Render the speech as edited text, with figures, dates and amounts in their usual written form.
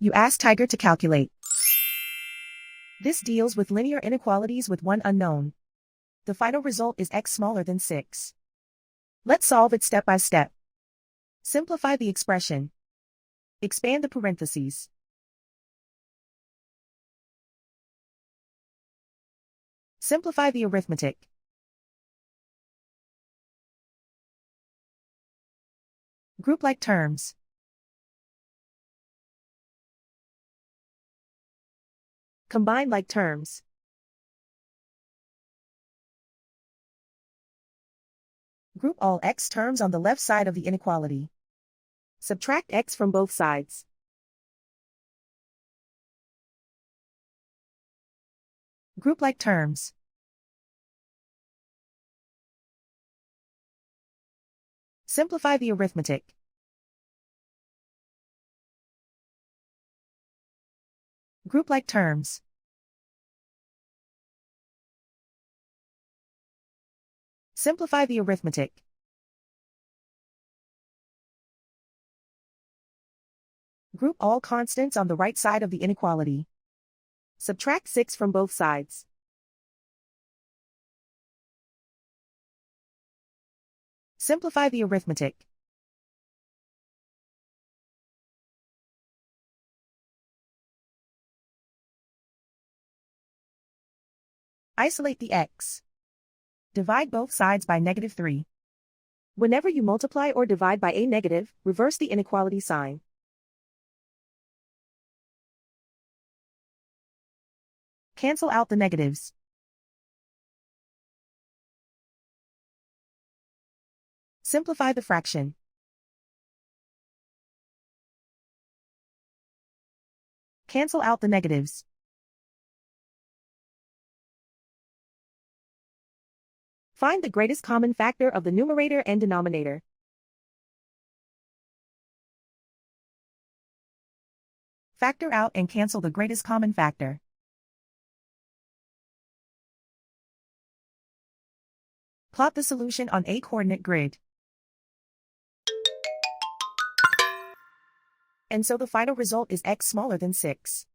You ask Tiger to calculate. This deals with linear inequalities with one unknown. The final result is x smaller than 6. Let's solve it step by step. Simplify the expression. Expand the parentheses. Simplify the arithmetic. Group like terms. Combine like terms. Group all x terms on the left side of the inequality. Subtract x from both sides. Group like terms. Simplify the arithmetic. Group like terms. Simplify the arithmetic. Group all constants on the right side of the inequality. Subtract 6 from both sides. Simplify the arithmetic. Isolate the x. Divide both sides by -3. Whenever you multiply or divide by a negative, reverse the inequality sign. Cancel out the negatives. Simplify the fraction. Cancel out the negatives. Find the greatest common factor of the numerator and denominator. Factor out and cancel the greatest common factor. Plot the solution on a coordinate grid. And so the final result is x smaller than 6.